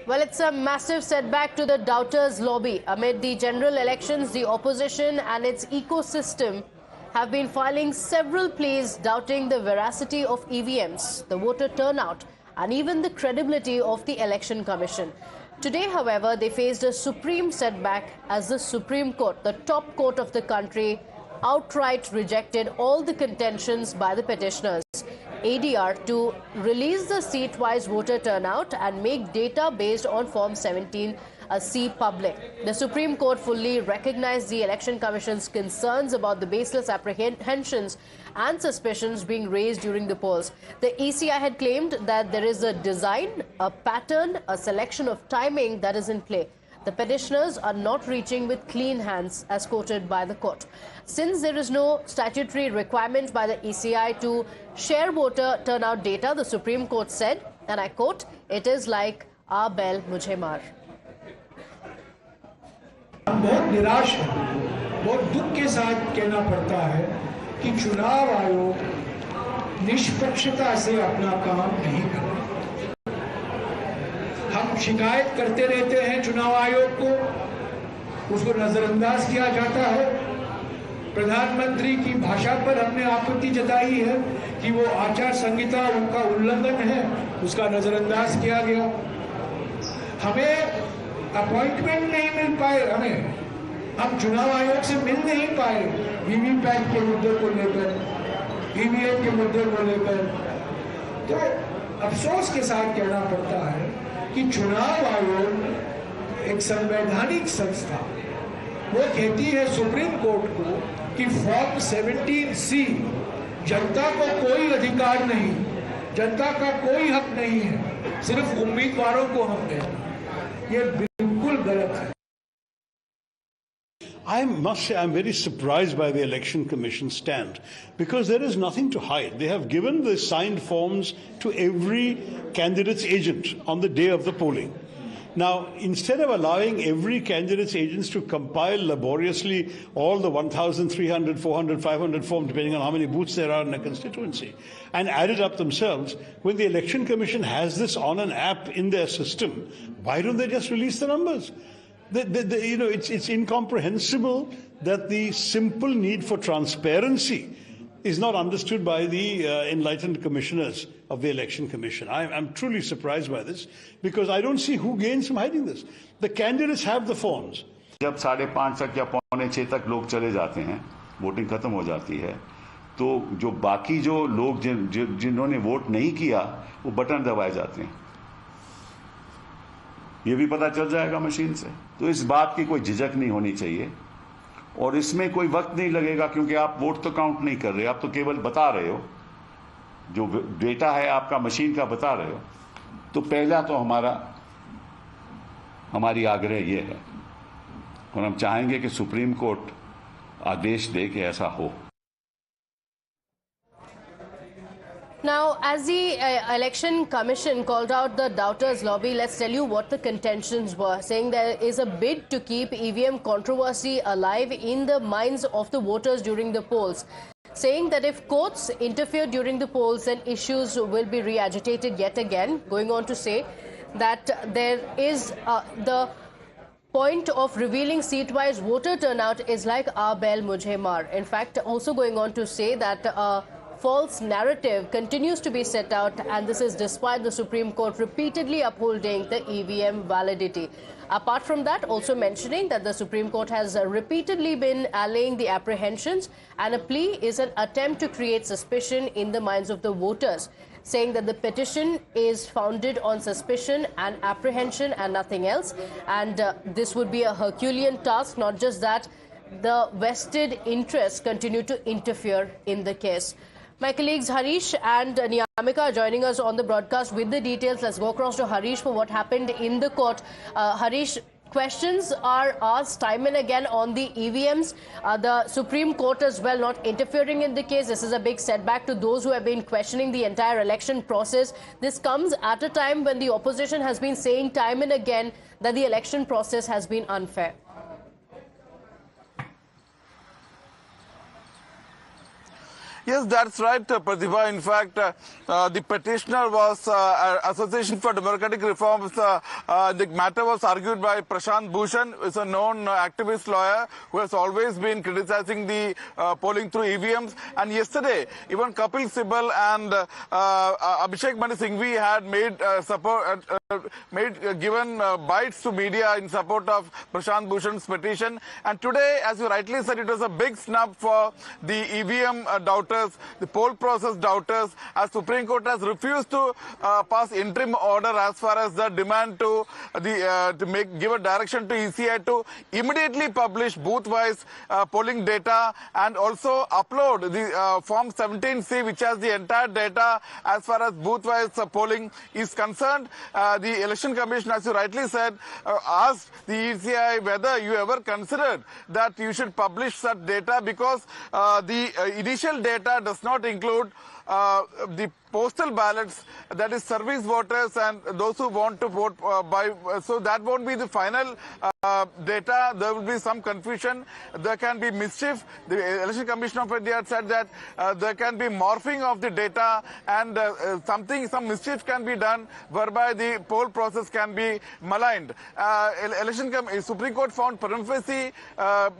Well, it's a massive setback to the doubters' lobby. Amid the general elections, the opposition and its ecosystem have been filing several pleas doubting the veracity of EVMs, the voter turnout, and even the credibility of the Election Commission. Today, however, they faced a supreme setback as the Supreme Court, the top court of the country, outright rejected all the contentions by the petitioners. ADR to release the seat-wise voter turnout and make data based on Form 17C public. The Supreme Court fully recognized the Election Commission's concerns about the baseless apprehensions and suspicions being raised during the polls. The ECI had claimed that there is a design, a pattern, a selection of timing that is in play. The petitioners are not reaching with clean hands, as quoted by the court. Since there is no statutory requirement by the ECI to share voter turnout data, the Supreme Court said, and I quote, "It is like आ बैल मुझे मार." बहुत निराश है, बहुत दुख के साथ कहना पड़ता है कि चुनाव आयोग निष्पक्षता से अपना काम नहीं कर रहा। हम शिकायत करते रहते हैं चुनाव आयोग को, उसको नजरअंदाज किया जाता है। प्रधानमंत्री की भाषा पर हमने आपत्ति जताई है कि वो आचार संहिता उनका उल्लंघन है, उसका नजरअंदाज किया गया। हमें अपॉइंटमेंट नहीं मिल पाए, हम चुनाव आयोग से मिल नहीं पाए वीवीपैट के मुद्दे को लेकर, ईवीएम के मुद्दे को लेकर। तो अफसोस के साथ कहना पड़ता है कि चुनाव आयोग एक संवैधानिक संस्था, वो कहती है सुप्रीम कोर्ट को कि फॉर्म 17C जनता को कोई अधिकार नहीं, जनता का कोई हक नहीं है, सिर्फ उम्मीदवारों को हक देना। ये बिल्कुल गलत है। I must say I'm very surprised by the Election Commission stand, because there is nothing to hide. They have given the signed forms to every candidate's agent on the day of the polling. Now, instead of allowing every candidate's agents to compile laboriously all the 1,300, 400, 500 forms, depending on how many booths there are in a constituency, and add it up themselves, when the Election Commission has this on an app in their system, why don't they just release the numbers? It's incomprehensible that the simple need for transparency is not understood by the enlightened commissioners of the Election Commission. I'm truly surprised by this, because I don't see who gains from hiding this. The candidates have the forms. जब 5:30 तक या 5:45 तक लोग चले जाते हैं, voting खत्म हो जाती है, तो जो बाकी जो लोग जिन्होंने वोट नहीं किया, वो बटन दबाए जाते हैं। ये भी पता चल जाएगा मशीन से। तो इस बात की कोई झिझक नहीं होनी चाहिए, और इसमें कोई वक्त नहीं लगेगा, क्योंकि आप वोट तो काउंट नहीं कर रहे, आप तो केवल बता रहे हो, जो डेटा है आपका मशीन का बता रहे हो। तो पहला तो हमारी आग्रह ये है, और हम चाहेंगे कि सुप्रीम कोर्ट आदेश दे कि ऐसा हो। Now, as the Election Commission called out the doubters' lobby, let's tell you what the contentions were, saying there is a bid to keep EVM controversy alive in the minds of the voters during the polls, saying that if courts interfere during the polls, then issues will be re-agitated yet again, going on to say that there is the point of revealing seat-wise voter turnout is like "Aa bail mujhe maar." In fact, also going on to say that false narrative continues to be set out, and this is despite the Supreme Court repeatedly upholding the EVM validity. Apart from that, also mentioning that the Supreme Court has repeatedly been allaying the apprehensions, and a plea is an attempt to create suspicion in the minds of the voters, saying that the petition is founded on suspicion and apprehension and nothing else, and this would be a Herculean task. Not just that, the vested interests continue to interfere in the case. My colleagues Harish and Niyamika are joining us on the broadcast with the details. Let's go across to Harish for what happened in the court. Harish, questions are asked time and again on the EVMs. The Supreme Court as well not interfering in the case. This is a big setback to those who have been questioning the entire election process. This comes at a time when the opposition has been saying time and again that the election process has been unfair. Yes, that's right, Pratibha. In fact, the petitioner was Association for Democratic Reforms. The matter was argued by Prashant Bhushan, who is a known activist lawyer who has always been criticizing the polling through EVMs. And yesterday, even Kapil Sibal and Abhishek Manu Singhvi had given bites to media in support of Prashant Bhushan's petition. And today, as you rightly said, it was a big snub for the EVM doubters, the poll process doubters, as Supreme Court has refused to pass interim order as far as the demand to give a direction to ECI to immediately publish booth-wise polling data and also upload the Form 17C, which has the entire data as far as booth-wise polling is concerned. The Election Commission, as you rightly said, asked the ECI whether you ever considered that you should publish such data, because the initial data does not include the postal ballots, that is service voters and those who want to vote so that won't be the final data. There will be some confusion. There can be mischief. The Election Commission of India had said that there can be morphing of the data and some mischief can be done whereby the poll process can be maligned. Supreme Court found prima facie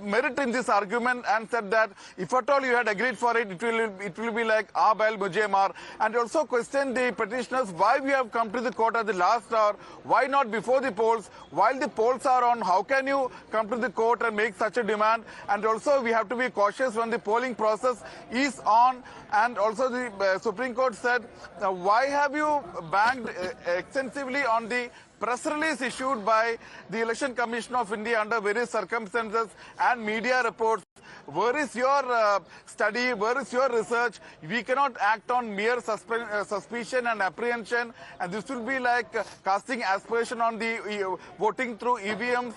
merit in this argument and said that if at all you had agreed for it, it will be like "Aa bail mujhe maar." And also questioned the petitioners why we have come to the court at the last hour, why not before the polls? While the polls are on, how can you come to the court and make such a demand? And also we have to be cautious when the polling process is on. And also the Supreme Court said, why have you banged extensively on the press release issued by the Election Commission of India under various circumstances and media reports? Where is your study? Where is your research? We cannot act on mere suspicion and apprehension, and this will be like casting aspersion on the voting through EVMs.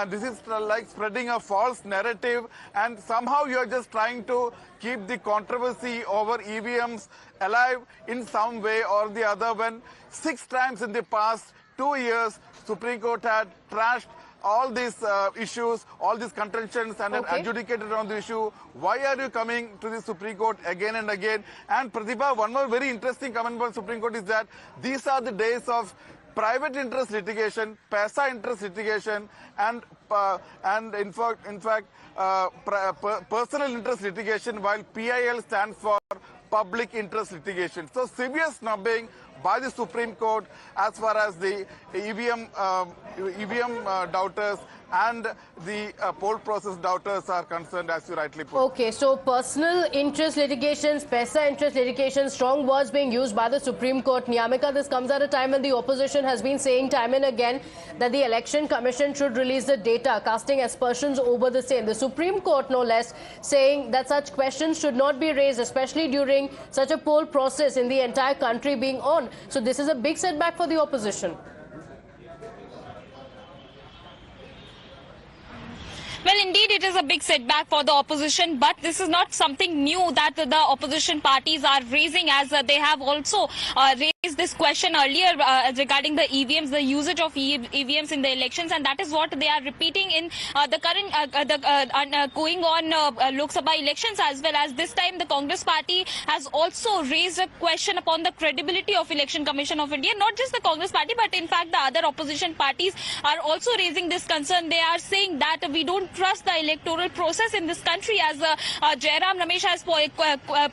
This is like spreading a false narrative, and somehow you are just trying to keep the controversy over EVMs alive in some way or the other, when 6 times in the past 2 years, Supreme Court had trashed all these issues, all these contentions, and adjudicated on the issue. Why are you coming to the Supreme Court again and again? And Pratibha, one more very interesting comment by the Supreme Court is that these are the days of private interest litigation, paisa interest litigation, and in fact, personal interest litigation, while PIL stands for public interest litigation. So severe snubbing by the Supreme Court as far as the EVM doubters and the poll process doubters are concerned, as you rightly put. Okay, so personal interest litigations, paisa interest litigations, strong words being used by the Supreme Court. Niyamika, this comes at a time when the opposition has been saying time and again that the Election Commission should release the data, casting aspersions over the same. The Supreme Court, no less, saying that such questions should not be raised, especially during such a poll process in the entire country being on. So this is a big setback for the opposition. Well, indeed, it is a big setback for the opposition, but this is not something new that the opposition parties are raising, as they have also raised this question earlier regarding the EVMs, the usage of EVMs in the elections, and that is what they are repeating in the current going on Lok Sabha elections, as well as this time the Congress party has also raised a question upon the credibility of Election Commission of India. Not just the Congress party, but in fact the other opposition parties are also raising this concern. They are saying that we don't trust the electoral process in this country, as Jairam Ramesh has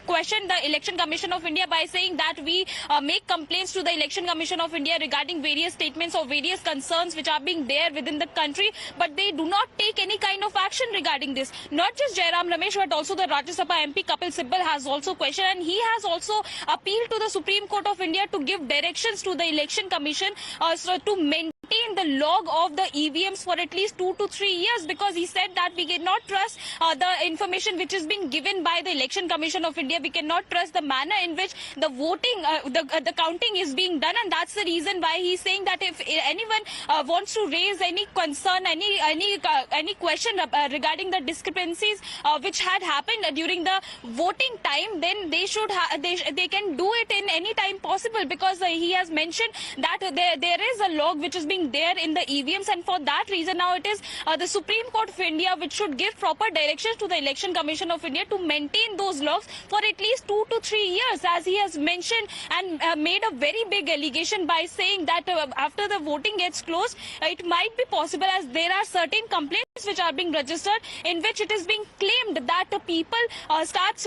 questioned the Election Commission of India by saying that we make complaints to the Election Commission of India regarding various statements or various concerns which are being there within the country, but they do not take any kind of action regarding this. Not just Jairam Ramesh, but also the Rajya Sabha MP Kapil Sibal has also questioned, and he has also appealed to the Supreme Court of India to give directions to the Election Commission to maintain the log of the EVMs for at least 2 to 3 years, because he said that we cannot trust the information which is being given by the Election Commission of India. We cannot trust the manner in which the voting, the counting is being done, and that's the reason why he's saying that if anyone wants to raise any concern, any question regarding the discrepancies which had happened during the voting time, then they should they can do it in any time possible, because he has mentioned that there is a log which is being there in the EVMs, and for that reason now it is the Supreme Court of India which should give proper directions to the Election Commission of India to maintain those logs for at least 2 to 3 years, as he has mentioned and made a very big allegation by saying that after the voting gets closed, it might be possible, as there are certain complaints which are being registered in which it is being claimed that people starts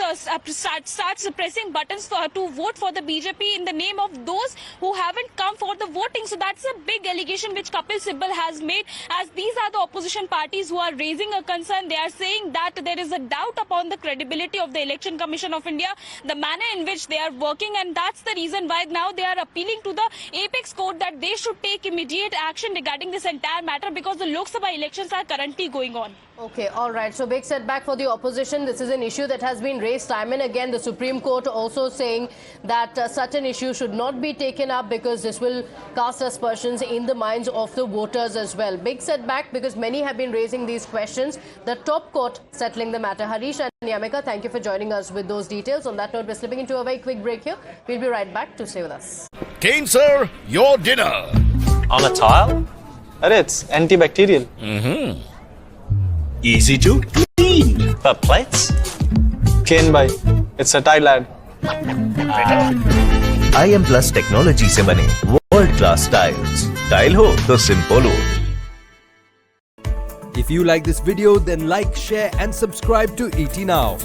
pressing buttons to vote for the BJP in the name of those who haven't come for the voting. So that's a big allegation which Kapil Sibal has made, as these are the opposition parties who are raising a concern. They are saying that there is a doubt upon the credibility of the Election Commission of India, the manner in which they are working, and that's the reason why now they are appealing to the Apex Court that they should take immediate action regarding this entire matter, because the Lok Sabha elections are currently going on. Okay, all right. So big setback for the opposition. This is an issue that has been raised time and again. The Supreme Court also saying that such an issue should not be taken up because this will cast aspersions in the minds of the voters as well. Big setback because many have been raising these questions. The top court settling the matter. Harish and Yamika, thank you for joining us with those details. On that note, we're slipping into a very quick break here. We'll be right back. To stay with us. Kane sir, your dinner. On a tile? It's antibacterial. Easy to clean. The plates? Kane bhai, it's a tile ad. IM Plus technology से बने world class tiles, tile हो तो simple हो. If you like this video, then like, share and subscribe to ET Now.